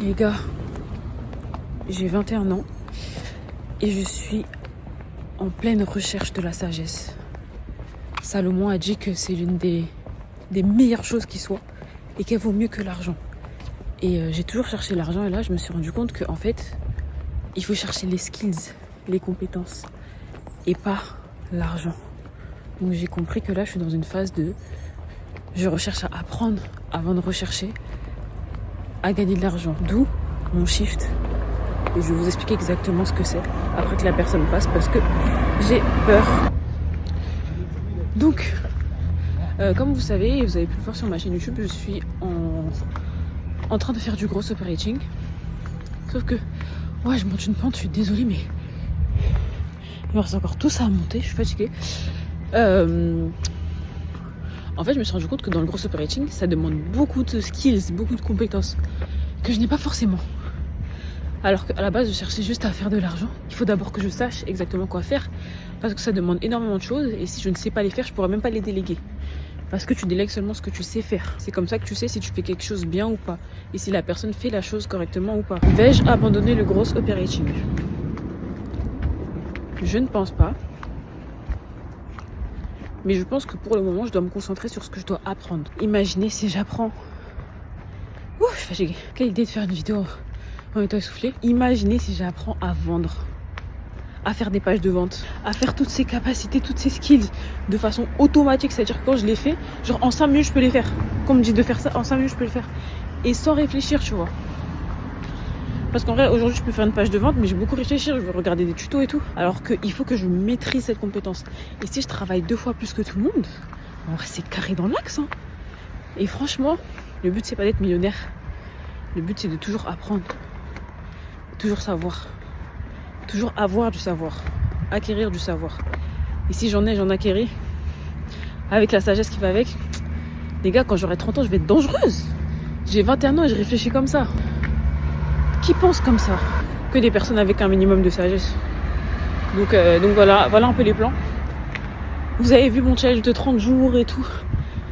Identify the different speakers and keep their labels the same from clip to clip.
Speaker 1: Les gars, j'ai 21 ans et je suis en pleine recherche de la sagesse. Salomon a dit que c'est l'une des meilleures choses qui soit et qu'elle vaut mieux que l'argent. Et j'ai toujours cherché l'argent et là je me suis rendu compte qu'en fait il faut chercher les skills, les compétences et pas l'argent. Donc j'ai compris que là je suis dans une phase de je recherche à apprendre avant de rechercher à gagner de l'argent. D'où mon shift. Et je vais vous expliquer exactement ce que c'est après que la personne passe parce que j'ai peur. Donc, comme vous savez, vous avez pu le voir sur ma chaîne YouTube, je suis en train de faire du gros operating. Sauf que, ouais, je monte une pente, je suis désolée, mais il me reste encore tout ça à monter, je suis fatiguée. En fait, je me suis rendu compte que dans le gros operating, ça demande beaucoup de skills, beaucoup de compétences que je n'ai pas forcément. Alors qu'à la base, je cherchais juste à faire de l'argent. Il faut d'abord que je sache exactement quoi faire parce que ça demande énormément de choses et si je ne sais pas les faire, je pourrais même pas les déléguer. Parce que tu délègues seulement ce que tu sais faire. C'est comme ça que tu sais si tu fais quelque chose bien ou pas et si la personne fait la chose correctement ou pas. Vais-je abandonner le gros operating? Je ne pense pas. Mais je pense que pour le moment, je dois me concentrer sur ce que je dois apprendre. Imaginez si j'apprends... Ouh, je suis fatiguée. Quelle idée de faire une vidéo en étant essoufflée. Imaginez si j'apprends à vendre, à faire des pages de vente, à faire toutes ces capacités, toutes ces skills de façon automatique. C'est-à-dire que quand je les fais, genre en 5 minutes, je peux les faire. Quand on me dit de faire ça, en 5 minutes, je peux le faire. Et sans réfléchir, tu vois. Parce qu'en vrai, aujourd'hui, je peux faire une page de vente, mais j'ai beaucoup réfléchir. Je vais regarder des tutos et tout. Alors qu'il faut que je maîtrise cette compétence. Et si je travaille 2 fois plus que tout le monde, en vrai, c'est carré dans l'axe. Hein. Et franchement, le but, c'est pas d'être millionnaire. Le but, c'est de toujours apprendre. Toujours savoir. Toujours avoir du savoir. Acquérir du savoir. Et si j'en ai, j'en acquéris. Avec la sagesse qui va avec. Les gars, quand j'aurai 30 ans, je vais être dangereuse. J'ai 21 ans et je réfléchis comme ça. Qui pense comme ça? Que des personnes avec un minimum de sagesse. Donc voilà un peu les plans. Vous avez vu mon challenge de 30 jours et tout.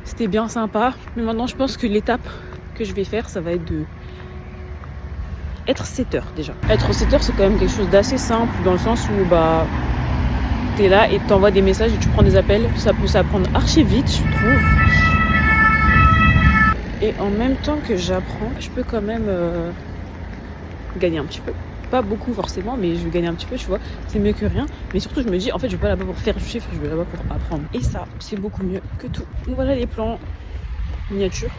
Speaker 1: C'était bien sympa. Mais maintenant, je pense que l'étape que je vais faire, ça va être de être setter déjà. Être setter, c'est quand même quelque chose d'assez simple dans le sens où t'es là et t'envoies des messages et tu prends des appels. Ça peut s'apprendre archi vite, je trouve. Et en même temps que j'apprends, je peux quand même gagner un petit peu. Pas beaucoup forcément, mais je vais gagner un petit peu, tu vois. C'est mieux que rien. Mais surtout, je me dis, en fait, je vais pas là-bas pour faire du chiffre, je vais là-bas pour apprendre. Et ça, c'est beaucoup mieux que tout. Donc voilà les plans miniatures.